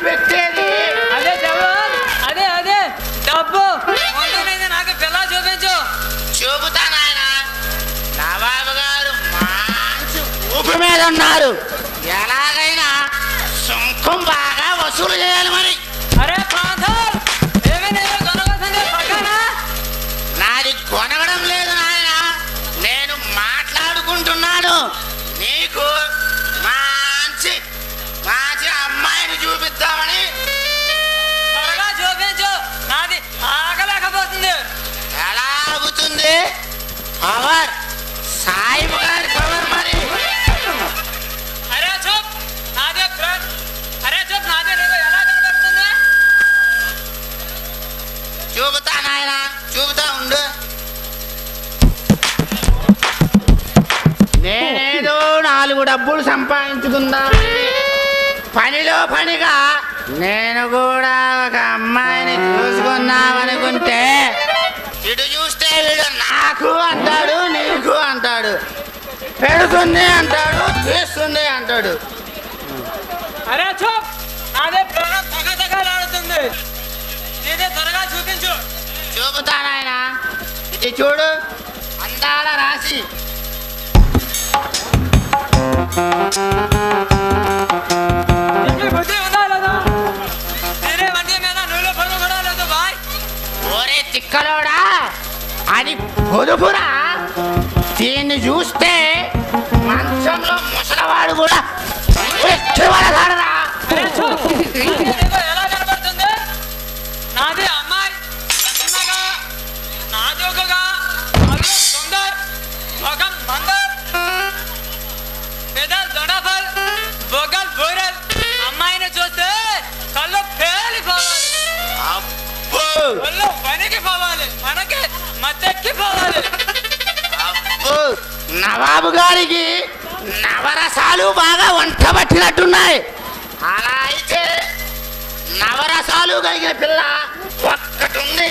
పెట్టేది? అదే జవాన్, అదే అదే డబ్బు. నాకు పిల్ల చూపించు. చూపుతా నాయన. నవాబు గారు మంచి ఊపి మీద ఉన్నారు. ఎలాగైనా సుంకం బాగా వసూలు చేయాలి మరి. అరే ప్రాంతం నాది కొనగడం లేదు నాయన, నేను మాట్లాడుకుంటున్నాను. నీకు మంచి మంచి అమ్మాయిని చూపిద్దామని. త్వరగా చూపించు, నాది ఆగలేకపోతుంది. ఎలా ఆగుతుంది? పవర్ సాయిబు గారి పవర్ మరి. అరే చూప్ నాదే ఫ్రెండ్. అరే చూప్ నాదే నీకు ఎలా కనబడుతుంది? చూపుతా నాయన, చూపుతా ఉండు. నేనేదో 4 డబ్బులు సంపాదించుకుందామని పనిలో పనిగా నేను కూడా ఒక అమ్మాయిని చూసుకుందామనుకుంటే ఇటు చూస్తే వీడు నాకు అంటాడు, నీకు అంటాడు, పెడుతుంది అంటాడు, చేస్తుంది అంటాడు. అరే చూప్ నాదే ప్రాణం తగతగలాడుతుంది. నీదే త్వరగా చూపించు. చూపుతా నాయన, ఇది చూడు, అందాల రాశి. బుద్ధి ఉందా లేదా? నేనే మంది మీద నువ్వు పనులు కూడా లేదు బాయ్. ఓరే తిక్కలోడా, అది పొదుపురా. దీన్ని చూస్తే మంచంలో ముసలవాడు కూడా ఎక్కివడతాడురా. ఎలా కనబడుతుంది? నాది అమ్మాయి సన్నగా, నాజూకుగా, అల్లు సుందర్, మొగం మందర్, పెదల్ దొడఫల్, బొగల్ బోరల్. అమ్మాయిని చూస్తే కళ్ళు పేలిపోవాలి, కళ్ళు పనికిపోవాలి, మనకి మత్తెక్కిపోవాలి. నవాబు గారికి నవరసాలు బాగా వంట పట్టినట్టున్నాయి. అలా అయితే నవరసాలు కలిగిన పిల్ల ఒక్కటి ఉంది.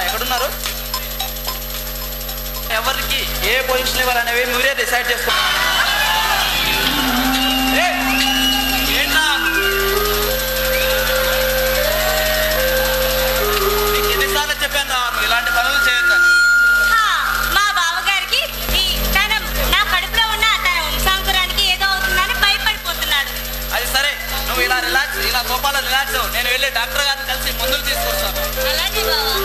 ఎక్కడున్నారు? ఎవరికి ఏ పొజిషన్ ఇవ్వాలనేవి మీరే డిసైడ్ చేసుకున్నారు. ఏంటా నీకు ఎన్నిసార్లు చెప్పాను నువ్వు ఇలాంటి పనులు చేయొద్దని? మా బావగారికి నా కడుపులో ఉన్న తన వంశాంకురానికి ఏదో అవుతుందని భయపడిపోతున్నాడు. అది సరే, నువ్వు ఇలా రిలాక్స్, ఇలా కోపాలు రిలాక్స్. నేను వెళ్ళి డాక్టర్ గారిని కలిసి మందులు తీసుకొస్తాను. అలాగే బావా.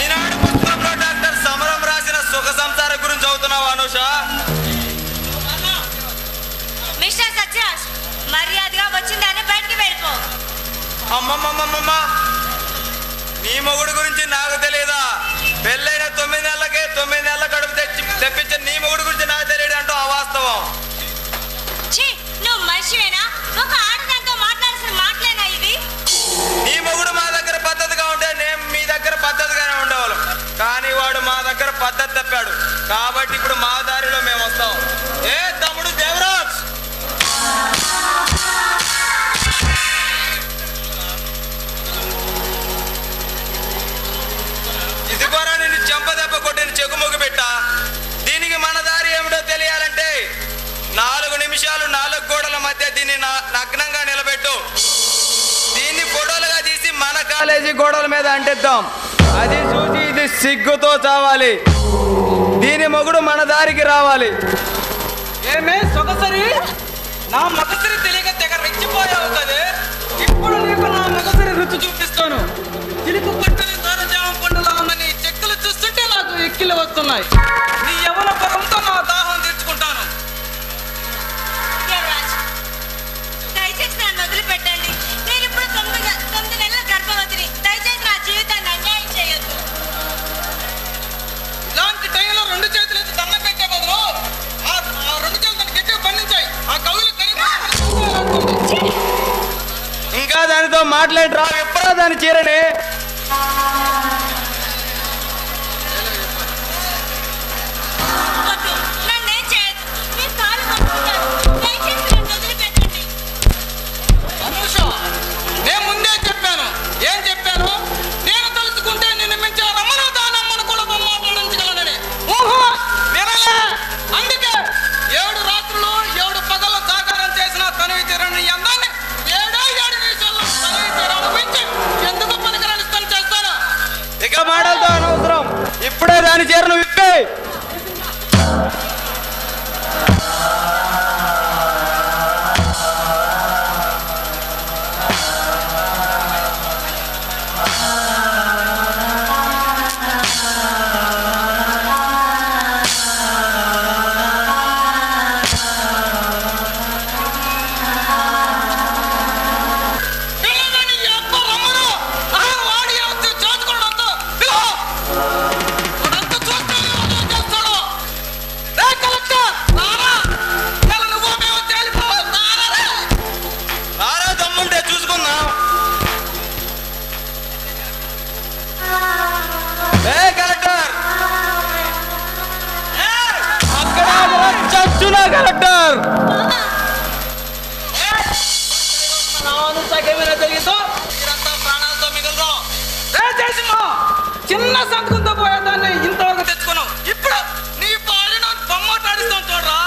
ఈనాడు పుస్తకంలో డాక్టర్ సమరం రాసిన సుఖ సంసార గురించి చదువుతున్నావా అనుష? మిస్టర్ సత్యరాజ్, మర్యాదగా వచ్చిందని బయటికి వెళ్ళిపో. అమ్మమ్మమ్మమ్మ, నీ మొగుడు గురించి నాకు తెలియదా? పెళ్ళైన 9 నెలలకే 9 నెలల కడుపు తెప్పించిన నీ మొగుడు గురించి నాకు తెలియదు అంటూ అవాస్తవం. ఛీ, నువ్వు మనిషివేనా? ఒక ఆడదాంతో మాట్లాడాల్సిన మాటలేనా ఇది? నీ మొగుడు మా దగ్గర పద్ధతిగా ఉంటే నేను మీ దగ్గర పద్ధతిగానే ఉండేవాళ్ళం. కానీ వాడు మా దగ్గర పద్ధతి తప్పాడు. కాబట్టి ఇప్పుడు మా దారిలో మేము వస్తాం. ఏ తమ్ముడు దేవరాజ్, ఇదిగోరా నిన్ను చెంపదెబ్బ కొట్టిన చెగుముగి పెట్ట. దీనికి మన దారి ఏమిటో తెలియాలంటే 4 నిమిషాలు 4 గోడల మధ్య దీన్ని నగ్నంగా నిలబెట్టు. దీన్ని ఫోటోలుగా తీసి మన కాలేజీ గోడల మీద అంటిద్దాం. అది చూసి ఇది సిగ్గుతో చావాలి. దీని మొగుడు మన దారికి రావాలి. ఏమే సొగసరి, నా మగసరి తెలియక తెగ రెచ్చిపోయావు కదే. ఇప్పుడు నీకు నా మగసరి రుచి చూపిస్తాను. దానితో మాట్లాడరా, ఎప్పుడో దాని చీరని. వద్దు, నన్నేం చేయదు. మీ కాలు పట్టుకుంటాను. దయచేసి నన్ను వదిలిపెట్టండి. అనుష, నేను ముందే చెప్పాను. ఏం చెప్పాను? నేను తలుచుకుంటే నిన్ను మించిన రమ్మను దానమ్మను కూడా మాట్లాడించగలనని. ఊహో వినలే. అందుకే 7 రాత్రులు 7 పగలు జాగారం చేసిన తనివి తీరని అందాన్ని 7 నిమిషాల్లో తనివి తీర అనుభవించి ఎందుకు పనికిరాని పని చేస్తాను. ఇక మాటలతో అనవసరం, ఇప్పుడే దాని చీరను విప్పే. పిల్లలని ఎప్ప రమ్మను. వాడి వచ్చి చేసుకోవడంతో పిలువ. వాడంతా చూస్తాను, అదే చేస్తాడు. రే కలెక్టర్, రారా. ఇలా నువ్వు మేము తేలిపో. రారా రే. ఆరా దమ్ముంటే చూసుకుందాం. కలెక్టర్, అక్కడ చచ్చునా కలెక్టర్. మీరంతా ప్రాణాలతో మిగలరు. రే జయసింహ, చిన్న సంతకంతో పోయేదాన్ని ఇంతవరకు తెచ్చుకున్నావు. ఇప్పుడు నీ పాడిన బొమ్మటాడిస్తాం చూడరా.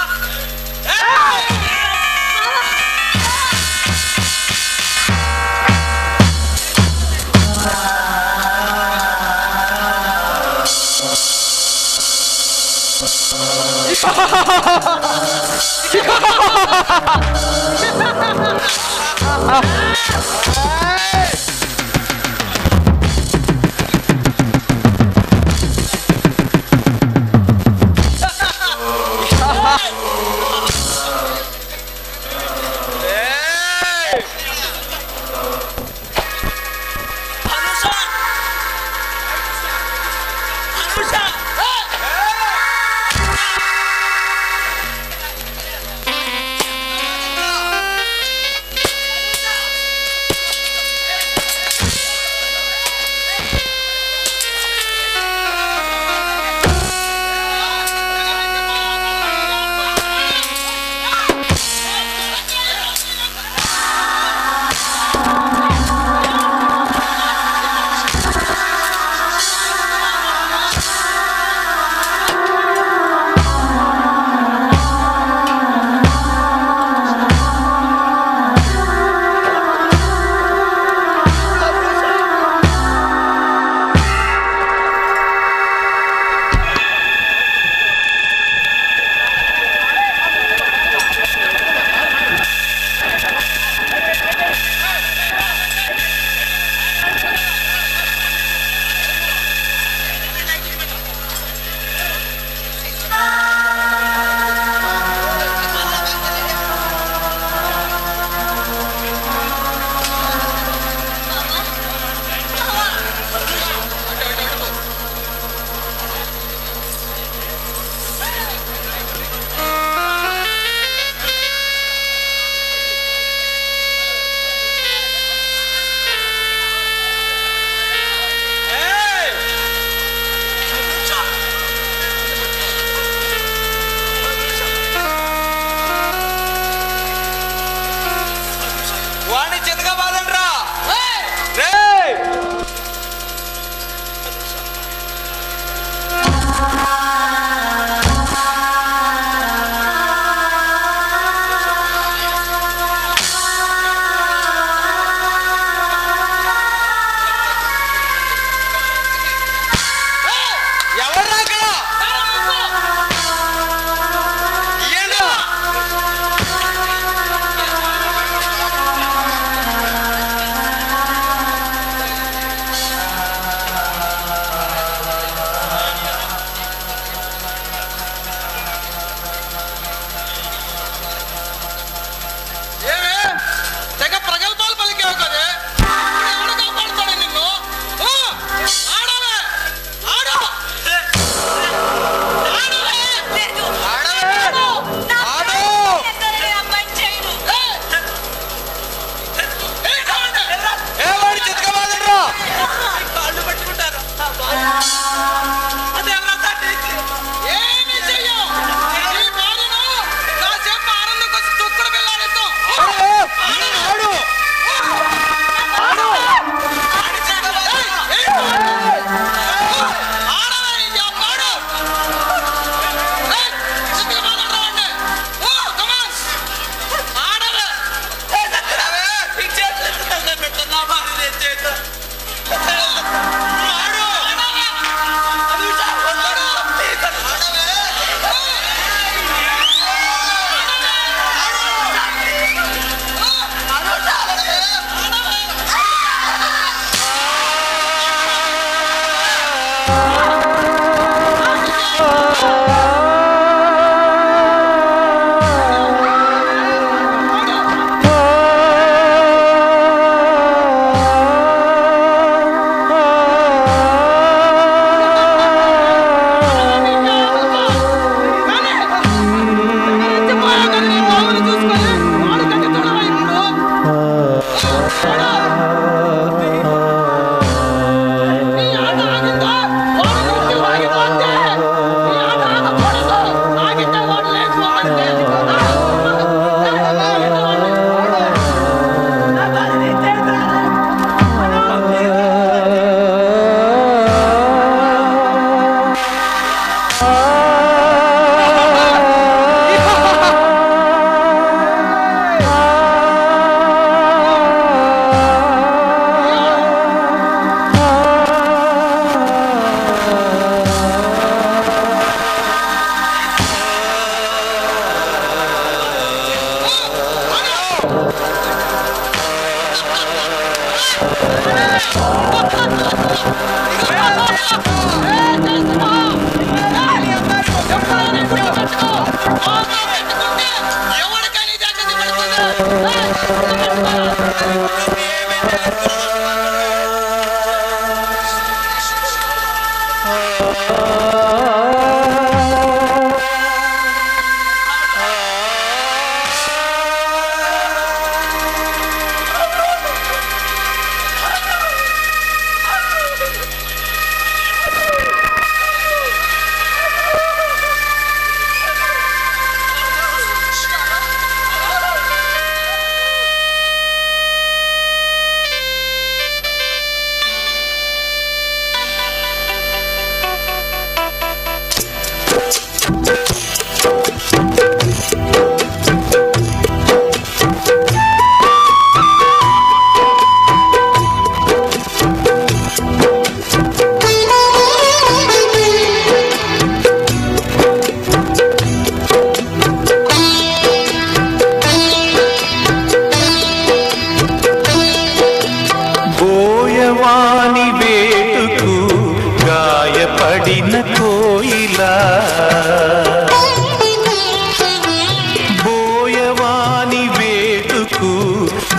అనుష, అనుష,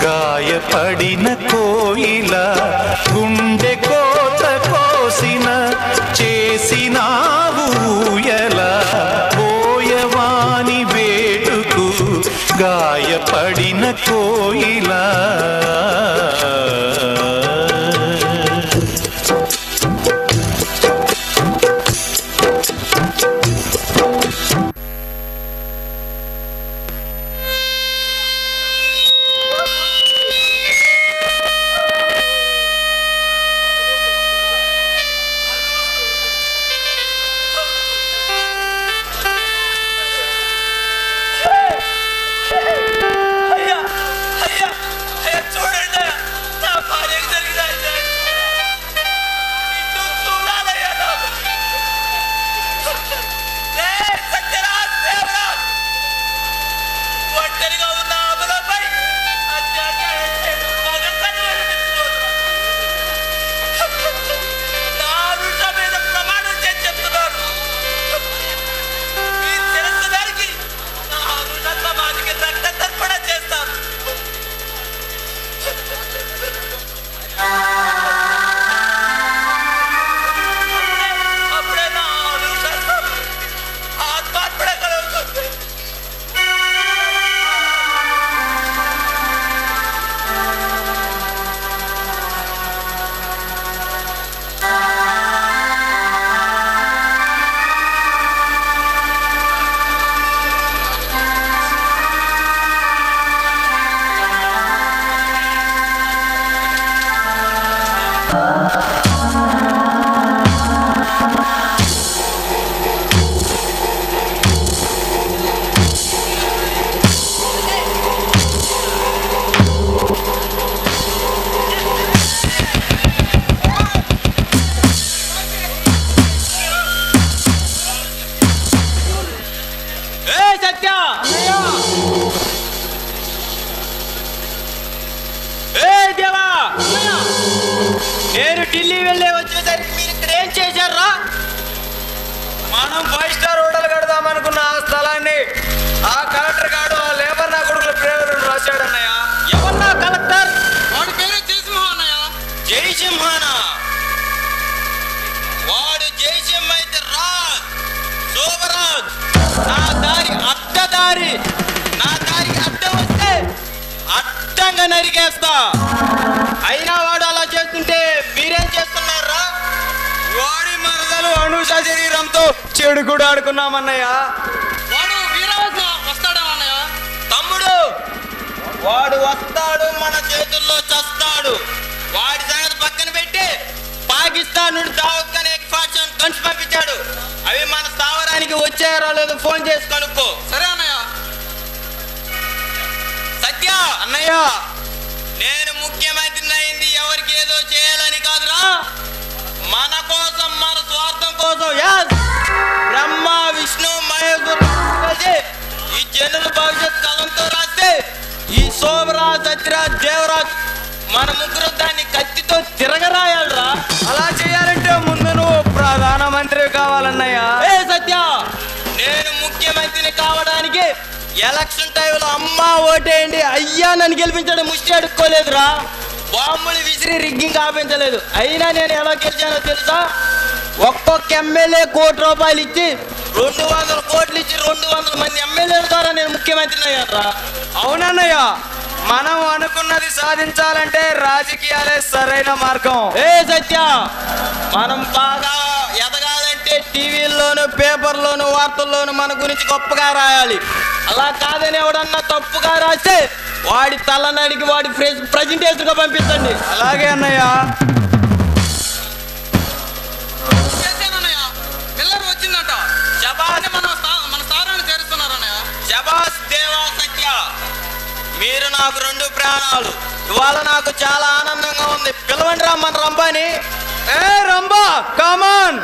గాయపడిన కోయిల గుండె కోత కోసిన చేసినావు ఊయల పోయవాని వేటుకు గాయపడిన కోయిల నేను ఢిల్లీ వెళ్ళే వచ్చేసరికి మీరు ఇక్కడ ఏం చేశారా? మనం 5 స్టార్ హోటల్ కడదాం అనుకున్న ఆ స్థలాన్ని ఆ కలెక్టర్ గారు ఆ లేబర్ నా కొడుకుల పేరు రాశాడు అన్నయ్య. ఎవరన్నా కలెక్టర్? వాడి పేరు జయసింహ అన్నయ్య. జయసింహనా? వాడు జయసింహ అయితే రాజ్ శోభరాజ్. నా దారి అడ్డదారి, నా దారికి అడ్డం వస్తే అడ్డం శుభ్రంగా నరికేస్తా. అయినా వాడు అలా చేస్తుంటే మీరేం చేస్తున్నారా? వాడి మరదలు అనూష శరీరంతో చెడు కూడా ఆడుకున్నామన్నయ్య. వాడు వీరవద్ద వస్తాడేమన్నయ్య. తమ్ముడు, వాడు వస్తాడు, మన చేతుల్లో చస్తాడు. వాడి సంగతి పక్కన పెట్టి పాకిస్తాన్ నుండి దావత్ అనే గన్స్ పంపించాడు. అవి మన స్థావరానికి వచ్చారో లేదో ఫోన్ చేసి కనుక్కో. సరే అన్నయ్య. సత్య అన్నయ్య, నేను ముఖ్యమంత్రిని అయింది ఎవరికి ఏదో చేయాలని కాదురా, మన కోసం, మన స్వార్థం కోసం. బ్రహ్మ విష్ణు మహేశ్వరుడు ఈ జనుల భవిష్యత్ కాలంతో రాస్తే ఈ శోభరాజ్ సత్యరాజ్ దేవరాజ్ మన ముగ్గురు దాన్ని కత్తితో తిరగరాయాలరా. అలా చేయాలంటే ముందు నువ్వు ప్రధానమంత్రి కావాలన్నయ్య. ఏ సత్య, నేను ముఖ్యమంత్రిని కావడానికి ఎలక్షన్ టైంలో అమ్మా ఓటేయండి అయ్యా నన్ను గెలిపించడం ముష్టి అడుక్కోలేదురా. బాంబులు విసిరి రిగ్గింగ్ ఆపించలేదు. అయినా నేను ఎలా గెలిచానో తెలుసా? ఒక్కొక్క ఎమ్మెల్యే ₹1 ఇచ్చి 200 కోట్లు ఇచ్చి 200 మంది ఎమ్మెల్యేల ద్వారా నేను ముఖ్యమంత్రిని అయ్యారా. అవునన్నయ్య, మనం అనుకున్నది సాధించాలంటే రాజకీయాలే సరైన మార్గం. ఏ సత్య, మనం బాగా ఎదగాలంటే టీవీల్లోను పేపర్లోను వార్తల్లోను మన గురించి గొప్పగా రాయాలి. అలా కాదని ఎవడన్నా తప్పుగా రాస్తే వాడి తలనడికి వాడి ప్రెజెంటేషన్ గా పంపించండి. అలాగే అన్నయ్య. చేశానన్నయ్య. పిల్లలు వచ్చిందంట. శబాస్, మన స్థానాన్ని చేరుస్తున్నారన్నయ్య. శబాస్ దేవా సత్య, మీరు నాకు 2 ప్రాణాలు. ఇవాళ నాకు చాలా ఆనందంగా ఉంది. పిలవండి రా మన రంబాని. ఏ రంబా, కమాన్.